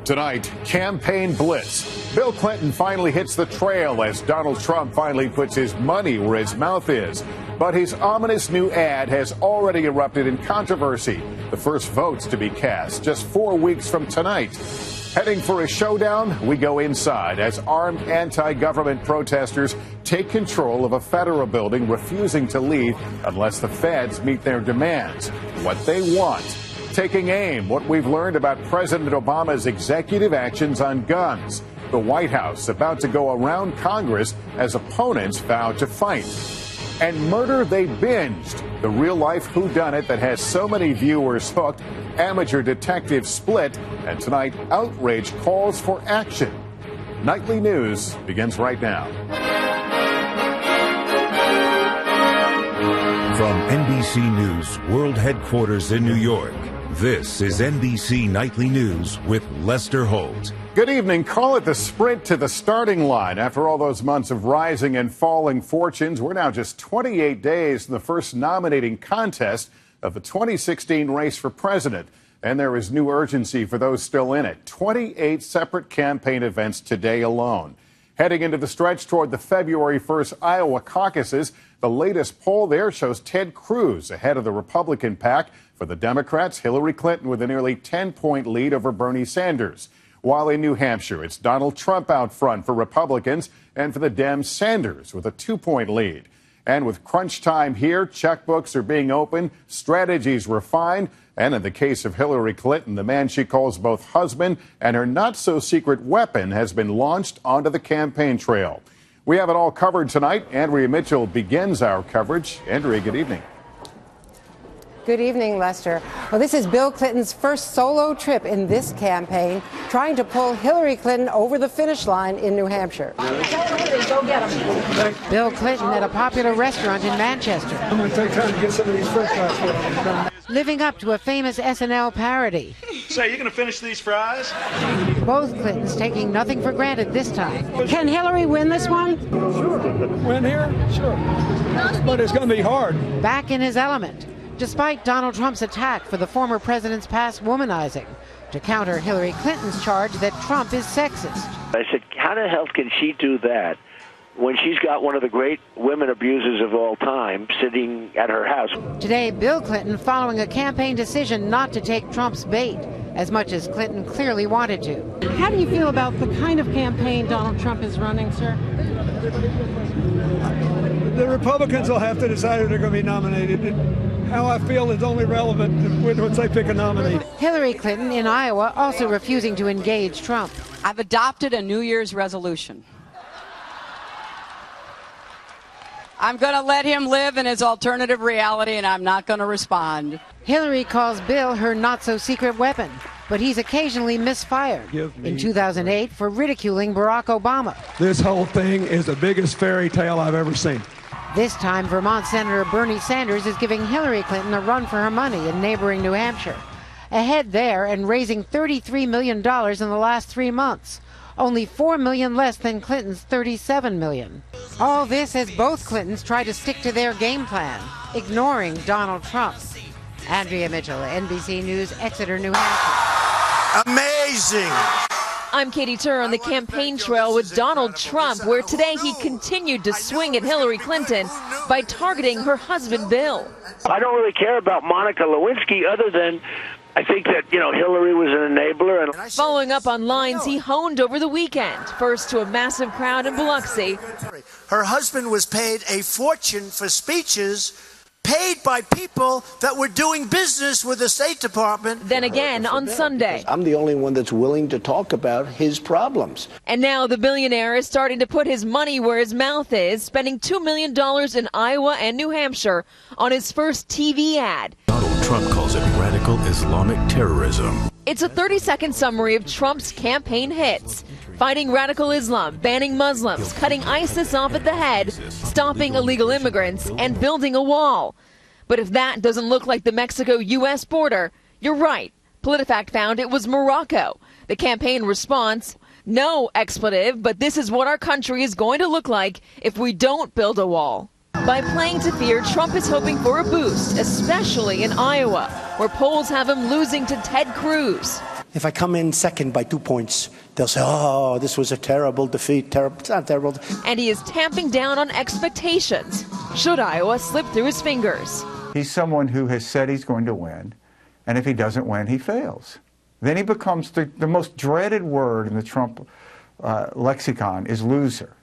Tonight, campaign blitz. Bill Clinton finally hits the trail as Donald Trump finally puts his money where his mouth is. But his ominous new ad has already erupted in controversy. The first votes to be cast just 4 weeks from tonight. Heading for a showdown, we go inside as armed anti-government protesters take control of a federal building, refusing to leave unless the feds meet their demands. What they want. Taking aim, what we've learned about President Obama's executive actions on guns. The White House about to go around Congress as opponents vow to fight. And murder they binged. The real-life whodunit that has so many viewers hooked. Amateur detective split. And tonight, outrage calls for action. Nightly News begins right now. From NBC News World Headquarters in New York, this is NBC Nightly News with Lester Holt. Good evening. Call it the sprint to the starting line. After all those months of rising and falling fortunes, we're now just 28 days from the first nominating contest of the 2016 race for president. And there is new urgency for those still in it. 28 separate campaign events today alone. Heading into the stretch toward the February 1st Iowa caucuses, the latest poll there shows Ted Cruz ahead of the Republican pack. For the Democrats, Hillary Clinton with a nearly 10-point lead over Bernie Sanders. While in New Hampshire, it's Donald Trump out front for Republicans, and for the Dems, Sanders with a 2-point lead. And with crunch time here, checkbooks are being opened, strategies refined, and in the case of Hillary Clinton, the man she calls both husband and her not-so-secret weapon has been launched onto the campaign trail. We have it all covered tonight. Andrea Mitchell begins our coverage. Andrea, good evening. Good evening, Lester. Well, this is Bill Clinton's first solo trip in this campaign, trying to pull Hillary Clinton over the finish line in New Hampshire. Go get him. Bill Clinton at a popular restaurant in Manchester. I'm going to take time to get some of these french fries. Living up to a famous SNL parody. Say, you going to finish these fries? Both Clintons taking nothing for granted this time. Can Hillary win this one? Sure. Win here? Sure. But it's going to be hard. Back in his element. Despite Donald Trump's attack for the former president's past womanizing, to counter Hillary Clinton's charge that Trump is sexist. I said, how the hell can she do that when she's got one of the great women abusers of all time sitting at her house? Today, Bill Clinton following a campaign decision not to take Trump's bait, as much as Clinton clearly wanted to. How do you feel about the kind of campaign Donald Trump is running, sir? The Republicans will have to decide if they're going to be nominated. How I feel is only relevant once they pick a nominee. Hillary Clinton in Iowa also refusing to engage Trump. I've adopted a New Year's resolution. I'm going to let him live in his alternative reality, and I'm not going to respond. Hillary calls Bill her not-so-secret weapon, but he's occasionally misfired. In 2008 for ridiculing Barack Obama. This whole thing is the biggest fairy tale I've ever seen. This time, Vermont Senator Bernie Sanders is giving Hillary Clinton a run for her money in neighboring New Hampshire. Ahead there and raising $33 million in the last 3 months. Only $4 million less than Clinton's $37 million. All this as both Clintons try to stick to their game plan, ignoring Donald Trump. Andrea Mitchell, NBC News, Exeter, New Hampshire. Amazing. I'm Katie Turr on the campaign trail with Donald Trump, where today he continued to swing at Hillary Clinton by targeting her husband, Bill. I don't really care about Monica Lewinsky other than I think that, Hillary was an enabler. And following up on lines he honed over the weekend, first to a massive crowd in Biloxi. Her husband was paid a fortune for speeches paid by people that were doing business with the State Department. Then again on Sunday. I'm the only one that's willing to talk about his problems. And now the billionaire is starting to put his money where his mouth is, spending $2 million in Iowa and New Hampshire on his first TV ad. Donald Trump calls it radical Islamic terrorism. It's a 30-second summary of Trump's campaign hits. Fighting radical Islam, banning Muslims, cutting ISIS off at the head, stopping illegal immigrants, and building a wall. But if that doesn't look like the Mexico-U.S. border, you're right. PolitiFact found it was Morocco. The campaign response, no expletive, but this is what our country is going to look like if we don't build a wall. By playing to fear, Trump is hoping for a boost, especially in Iowa, where polls have him losing to Ted Cruz. If I come in second by 2 points, they'll say, oh, this was a terrible defeat. It's not terrible. And he is tamping down on expectations. Should Iowa slip through his fingers? He's someone who has said he's going to win, and if he doesn't win, he fails. Then he becomes the most dreaded word in the Trump lexicon is loser.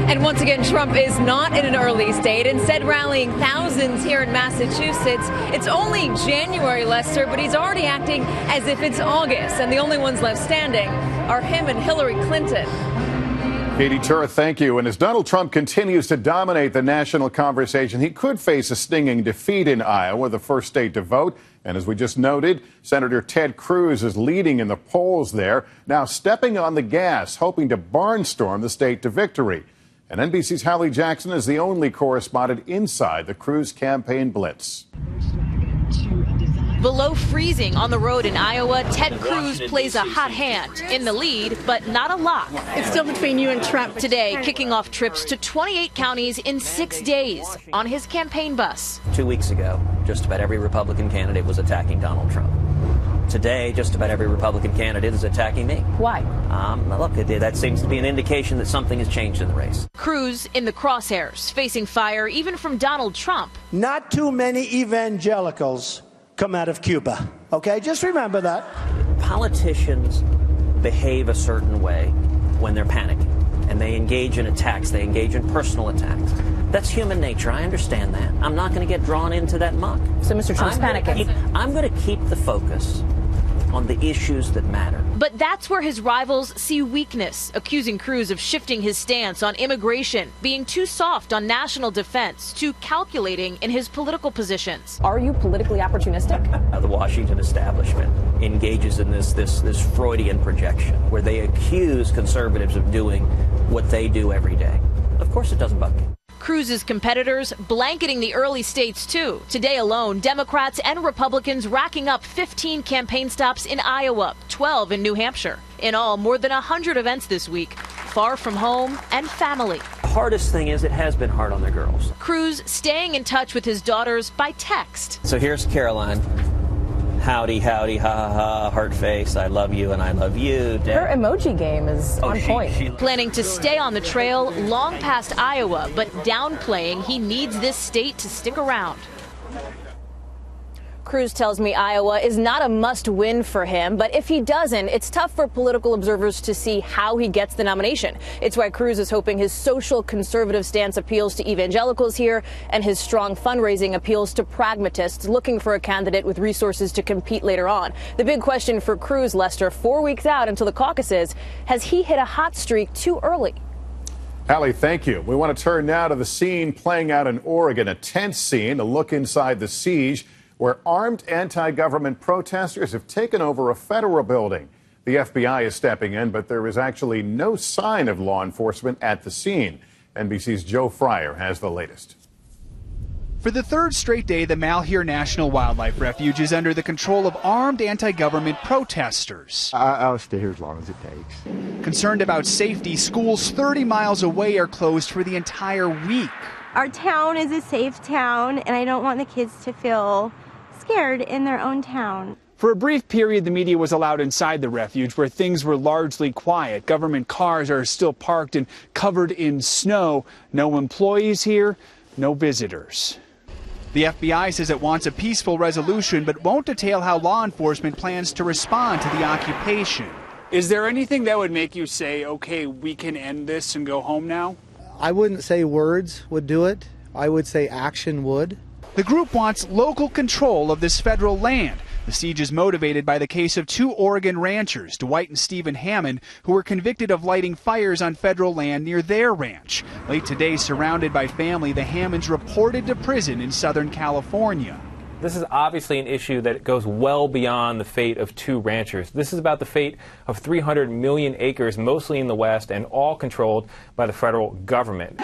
And once again, Trump is not in an early state, instead rallying thousands here in Massachusetts. It's only January, Lester, but he's already acting as if it's August, and the only ones left standing are him and Hillary Clinton. Katie Turr, thank you. And as Donald Trump continues to dominate the national conversation, he could face a stinging defeat in Iowa, the first state to vote. And as we just noted, Senator Ted Cruz is leading in the polls there, now stepping on the gas, hoping to barnstorm the state to victory. And NBC's Hallie Jackson is the only correspondent inside the Cruz campaign blitz. Below freezing on the road in Iowa, Ted Cruz plays a hot hand, in the lead, but not a lot. It's still between you and Trump. Today, kicking off trips to 28 counties in 6 days on his campaign bus. 2 weeks ago, just about every Republican candidate was attacking Donald Trump. Today, just about every Republican candidate is attacking me. Why? Look, that seems to be an indication that something has changed in the race. Cruz in the crosshairs, facing fire even from Donald Trump. Not too many evangelicals come out of Cuba. Okay, just remember that. Politicians behave a certain way when they're panicking, and they engage in attacks. They engage in personal attacks. That's human nature. I understand that. I'm not going to get drawn into that muck. So Mr. Trump's panicking. I'm going to keep the focus on the issues that matter. But that's where his rivals see weakness, accusing Cruz of shifting his stance on immigration, being too soft on national defense, too calculating in his political positions. Are you politically opportunistic? The Washington establishment engages in this Freudian projection where they accuse conservatives of doing what they do every day. Of course it doesn't bug me. Cruz's competitors blanketing the early states, too. Today alone, Democrats and Republicans racking up 15 campaign stops in Iowa, 12 in New Hampshire. In all, more than 100 events this week, far from home and family. The hardest thing is it has been hard on the girls. Cruz staying in touch with his daughters by text. So here's Caroline. Howdy, howdy, ha ha ha, heart face, I love you and I love you. Her emoji game is on point. Planning to stay on the trail long past Iowa, but downplaying he needs this state to stick around. Cruz tells me Iowa is not a must-win for him, but if he doesn't, it's tough for political observers to see how he gets the nomination. It's why Cruz is hoping his social conservative stance appeals to evangelicals here, and his strong fundraising appeals to pragmatists looking for a candidate with resources to compete later on. The big question for Cruz, Lester, 4 weeks out until the caucuses, has he hit a hot streak too early? Hallie, thank you. We want to turn now to the scene playing out in Oregon, a tense scene, a look inside the siege, where armed anti-government protesters have taken over a federal building. The FBI is stepping in, but there is actually no sign of law enforcement at the scene. NBC's Joe Fryer has the latest. For the third straight day, the Malheur National Wildlife Refuge is under the control of armed anti-government protesters. I'll stay here as long as it takes. Concerned about safety, schools 30 miles away are closed for the entire week. Our town is a safe town, and I don't want the kids to feel scared in their own town. For a brief period, the media was allowed inside the refuge where things were largely quiet. Government cars are still parked and covered in snow. No employees here, no visitors. The FBI says it wants a peaceful resolution, but won't detail how law enforcement plans to respond to the occupation. Is there anything that would make you say, okay, we can end this and go home now? I wouldn't say words would do it. I would say action would. The group wants local control of this federal land. The siege is motivated by the case of 2 Oregon ranchers, Dwight and Stephen Hammond, who were convicted of lighting fires on federal land near their ranch. Late today, surrounded by family, the Hammonds reported to prison in Southern California. This is obviously an issue that goes well beyond the fate of 2 ranchers. This is about the fate of 300 million acres, mostly in the West, and all controlled by the federal government.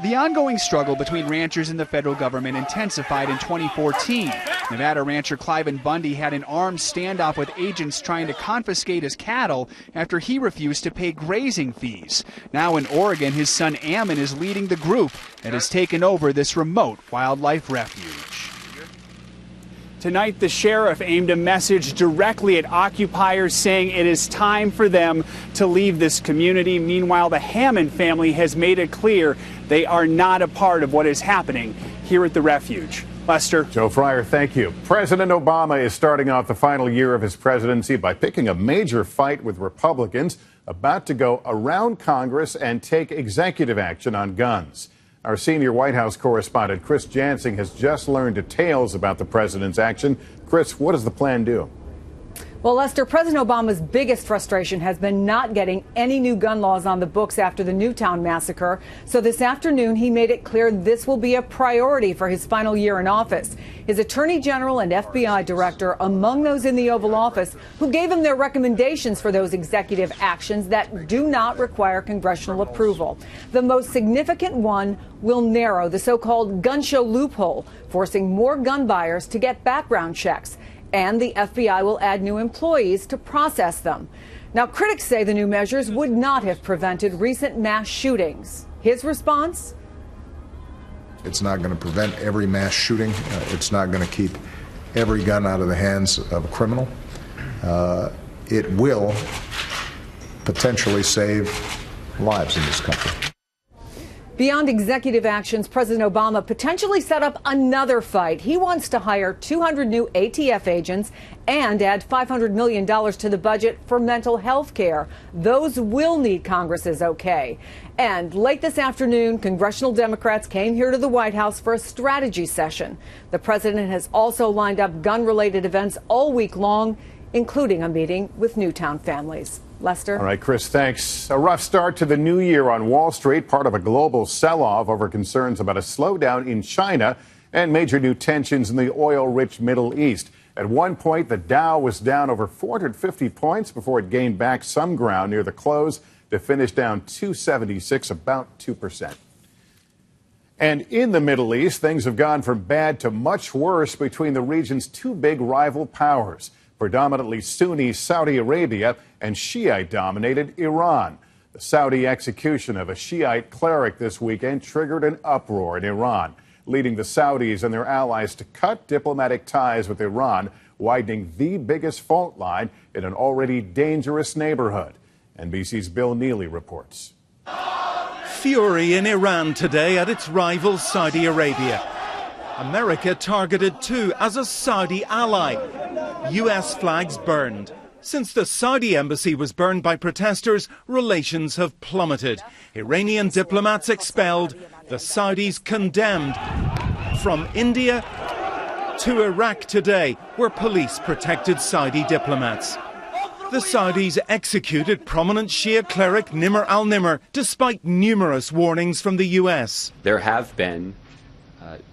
The ongoing struggle between ranchers and the federal government intensified in 2014. Nevada rancher Cliven Bundy had an armed standoff with agents trying to confiscate his cattle after he refused to pay grazing fees. Now in Oregon, his son Ammon is leading the group that has taken over this remote wildlife refuge. Tonight, the sheriff aimed a message directly at occupiers saying it is time for them to leave this community. Meanwhile, the Hammond family has made it clear they are not a part of what is happening here at the refuge. Lester. Joe Fryer, thank you. President Obama is starting off the final year of his presidency by picking a major fight with Republicans about to go around Congress and take executive action on guns. Our senior White House correspondent, Chris Jansing, has just learned details about the president's action. Chris, what does the plan do? Well, Lester, President Obama's biggest frustration has been not getting any new gun laws on the books after the Newtown massacre. So this afternoon, he made it clear this will be a priority for his final year in office. His attorney general and FBI director among those in the Oval Office who gave him their recommendations for those executive actions that do not require congressional approval. The most significant one will narrow the so-called gun show loophole, forcing more gun buyers to get background checks. And the FBI will add new employees to process them. Now, critics say the new measures would not have prevented recent mass shootings. His response? It's not going to prevent every mass shooting. It's not going to keep every gun out of the hands of a criminal. It will potentially save lives in this country. Beyond executive actions, President Obama potentially set up another fight. He wants to hire 200 new ATF agents and add $500 million to the budget for mental health care. Those will need Congress's okay. And late this afternoon, congressional Democrats came here to the White House for a strategy session. The president has also lined up gun-related events all week long, including a meeting with Newtown families. Lester. All right, Chris, thanks. A rough start to the new year on Wall Street, part of a global sell-off over concerns about a slowdown in China and major new tensions in the oil-rich Middle East. At one point, the Dow was down over 450 points before it gained back some ground near the close to finish down 276, about 2%. And in the Middle East, things have gone from bad to much worse between the region's two big rival powers, predominantly Sunni Saudi Arabia and Shiite-dominated Iran. The Saudi execution of a Shiite cleric this weekend triggered an uproar in Iran, leading the Saudis and their allies to cut diplomatic ties with Iran, widening the biggest fault line in an already dangerous neighborhood. NBC's Bill Neely reports. Fury in Iran today at its rival Saudi Arabia. America targeted too as a Saudi ally. U.S. flags burned. Since the Saudi embassy was burned by protesters, relations have plummeted. Iranian diplomats expelled, the Saudis condemned. From India to Iraq today, where police protected Saudi diplomats. The Saudis executed prominent Shia cleric Nimr al-Nimr, despite numerous warnings from the U.S. There have been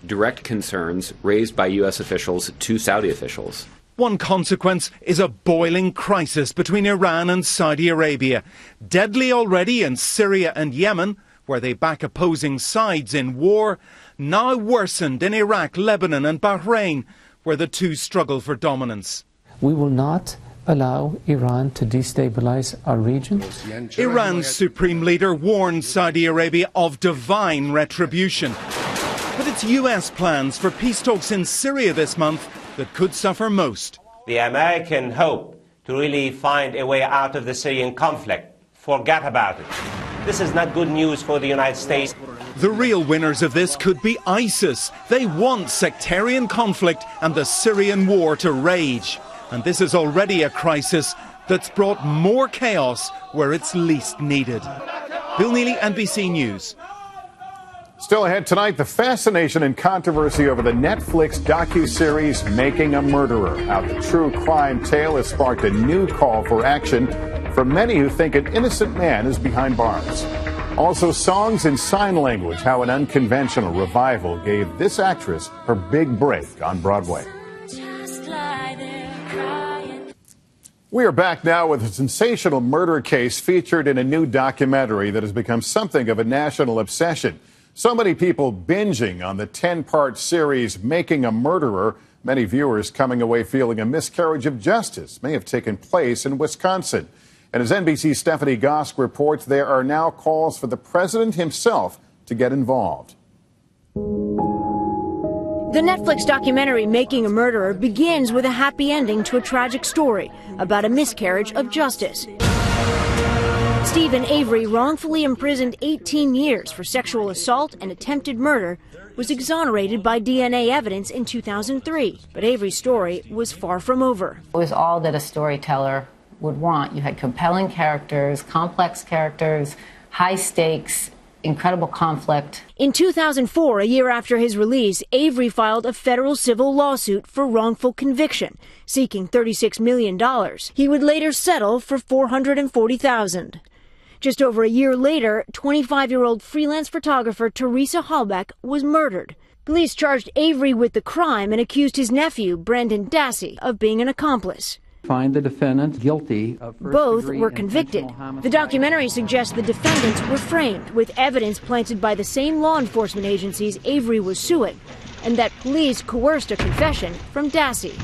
direct concerns raised by U.S. officials to Saudi officials. One consequence is a boiling crisis between Iran and Saudi Arabia. Deadly already in Syria and Yemen, where they back opposing sides in war, now worsened in Iraq, Lebanon and Bahrain, where the two struggle for dominance. We will not allow Iran to destabilize our region. Iran's supreme leader warned Saudi Arabia of divine retribution. But it's U.S. plans for peace talks in Syria this month that could suffer most. The American hope to really find a way out of the Syrian conflict. Forget about it. This is not good news for the United States. The real winners of this could be ISIS. They want sectarian conflict and the Syrian war to rage. And this is already a crisis that's brought more chaos where it's least needed. Bill Neely, NBC News. Still ahead tonight, the fascination and controversy over the Netflix docuseries Making a Murderer. How the true crime tale has sparked a new call for action from many who think an innocent man is behind bars. Also, songs in sign language, how an unconventional revival gave this actress her big break on Broadway. We are back now with a sensational murder case featured in a new documentary that has become something of a national obsession. So many people binging on the 10-part series Making a Murderer, many viewers coming away feeling a miscarriage of justice may have taken place in Wisconsin. And as NBC's Stephanie Gosk reports, there are now calls for the president himself to get involved. The Netflix documentary Making a Murderer begins with a happy ending to a tragic story about a miscarriage of justice. Stephen Avery, wrongfully imprisoned 18 years for sexual assault and attempted murder, was exonerated by DNA evidence in 2003. But Avery's story was far from over. It was all that a storyteller would want. You had compelling characters, complex characters, high stakes, incredible conflict. In 2004, a year after his release, Avery filed a federal civil lawsuit for wrongful conviction, seeking $36 million. He would later settle for $440,000. Just over a year later, 25-year-old freelance photographer Teresa Halbach was murdered. Police charged Avery with the crime and accused his nephew, Brendan Dassey, of being an accomplice. Find the defendant guilty of Both were convicted. The documentary suggests the defendants were framed with evidence planted by the same law enforcement agencies Avery was suing, and that police coerced a confession from Dassey.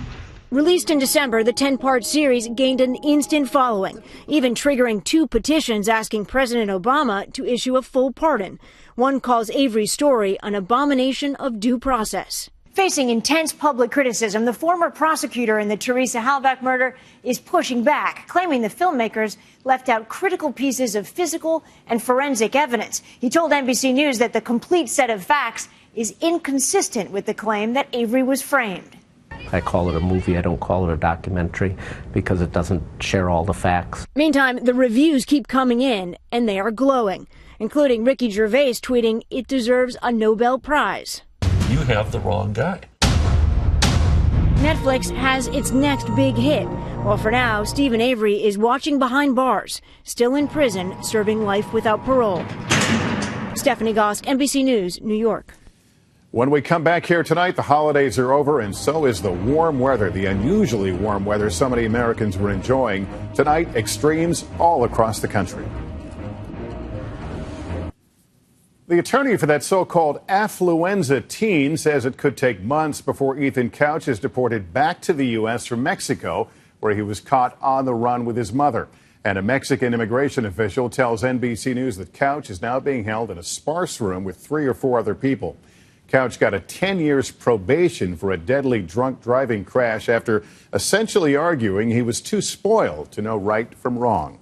Released in December, the 10-part series gained an instant following, even triggering 2 petitions asking President Obama to issue a full pardon. One calls Avery's story an abomination of due process. Facing intense public criticism, the former prosecutor in the Teresa Halbach murder is pushing back, claiming the filmmakers left out critical pieces of physical and forensic evidence. He told NBC News that the complete set of facts is inconsistent with the claim that Avery was framed. I call it a movie, I don't call it a documentary, because it doesn't share all the facts. Meantime, the reviews keep coming in, and they are glowing, including Ricky Gervais tweeting it deserves a Nobel Prize. You have the wrong guy. Netflix has its next big hit. Well, for now, Stephen Avery is watching behind bars, still in prison, serving life without parole. Stephanie Gosk, NBC News, New York. When we come back here tonight, the holidays are over, and so is the warm weather, the unusually warm weather so many Americans were enjoying. Tonight, extremes all across the country. The attorney for that so-called affluenza teen says it could take months before Ethan Couch is deported back to the U.S. from Mexico, where he was caught on the run with his mother. And a Mexican immigration official tells NBC News that Couch is now being held in a sparse room with 3 or 4 other people. Couch got a 10 years probation for a deadly drunk driving crash after essentially arguing he was too spoiled to know right from wrong.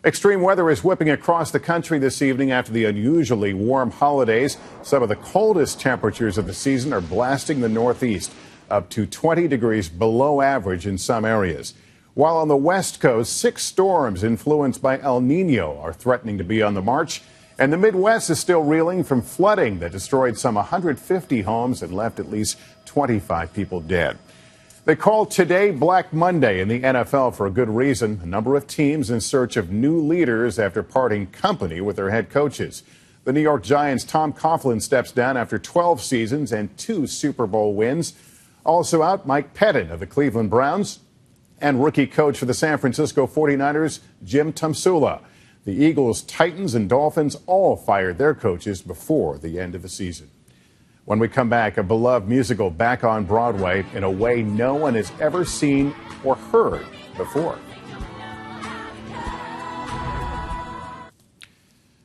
Extreme weather is whipping across the country this evening after the unusually warm holidays. Some of the coldest temperatures of the season are blasting the Northeast, up to 20 degrees below average in some areas. While on the West Coast, 6 storms influenced by El Nino are threatening to be on the march. And the Midwest is still reeling from flooding that destroyed some 150 homes and left at least 25 people dead. They call today Black Monday in the NFL for a good reason. A number of teams in search of new leaders after parting company with their head coaches. The New York Giants' Tom Coughlin steps down after 12 seasons and 2 Super Bowl wins. Also out, Mike Pettin of the Cleveland Browns and rookie coach for the San Francisco 49ers, Jim Tomsula. The Eagles, Titans, and Dolphins all fired their coaches before the end of the season. When we come back, a beloved musical back on Broadway in a way no one has ever seen or heard before.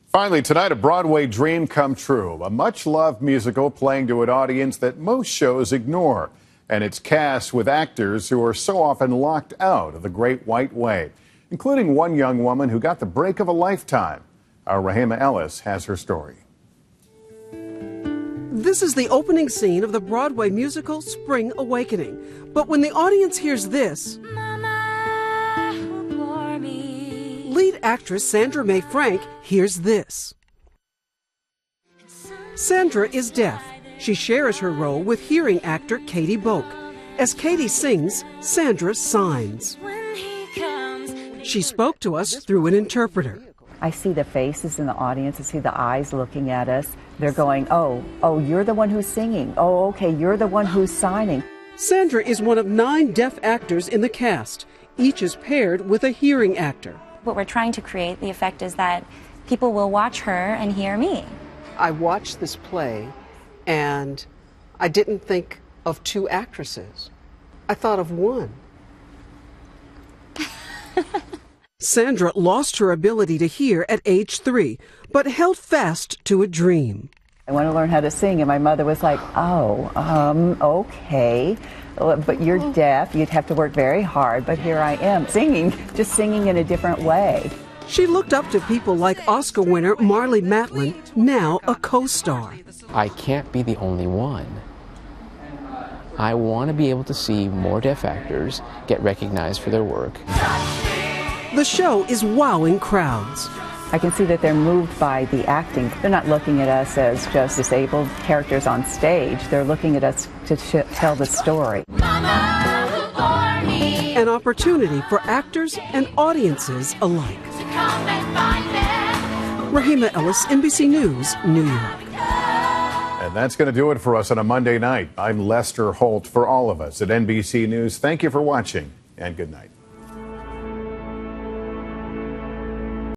Finally, tonight, a Broadway dream come true. A much-loved musical playing to an audience that most shows ignore. And it's cast with actors who are so often locked out of the Great White Way, including one young woman who got the break of a lifetime. Our Rahima Ellis has her story. This is the opening scene of the Broadway musical Spring Awakening. But when the audience hears this, lead actress Sandra Mae Frank hears this. Sandra is deaf. She shares her role with hearing actor Katie Boak. As Katie sings, Sandra signs. She spoke to us through an interpreter. I see the faces in the audience. I see the eyes looking at us. They're going, oh, you're the one who's singing. Oh, okay, you're the one who's signing. Sandra is one of 9 deaf actors in the cast. Each is paired with a hearing actor. What we're trying to create, the effect is that people will watch her and hear me. I watched this play and I didn't think of 2 actresses. I thought of one. Sandra lost her ability to hear at age 3, but held fast to a dream. I want to learn how to sing, and my mother was like, okay, but you're deaf, you'd have to work very hard, but here I am singing, just singing in a different way. She looked up to people like Oscar winner Marlee Matlin, now a co-star. I can't be the only one. I want to be able to see more deaf actors get recognized for their work. The show is wowing crowds. I can see that they're moved by the acting. They're not looking at us as just disabled characters on stage. They're looking at us to tell the story. An opportunity for actors and audiences alike. Rahima Ellis, NBC News, New York. And that's going to do it for us on a Monday night. I'm Lester Holt. For all of us at NBC News, thank you for watching and good night.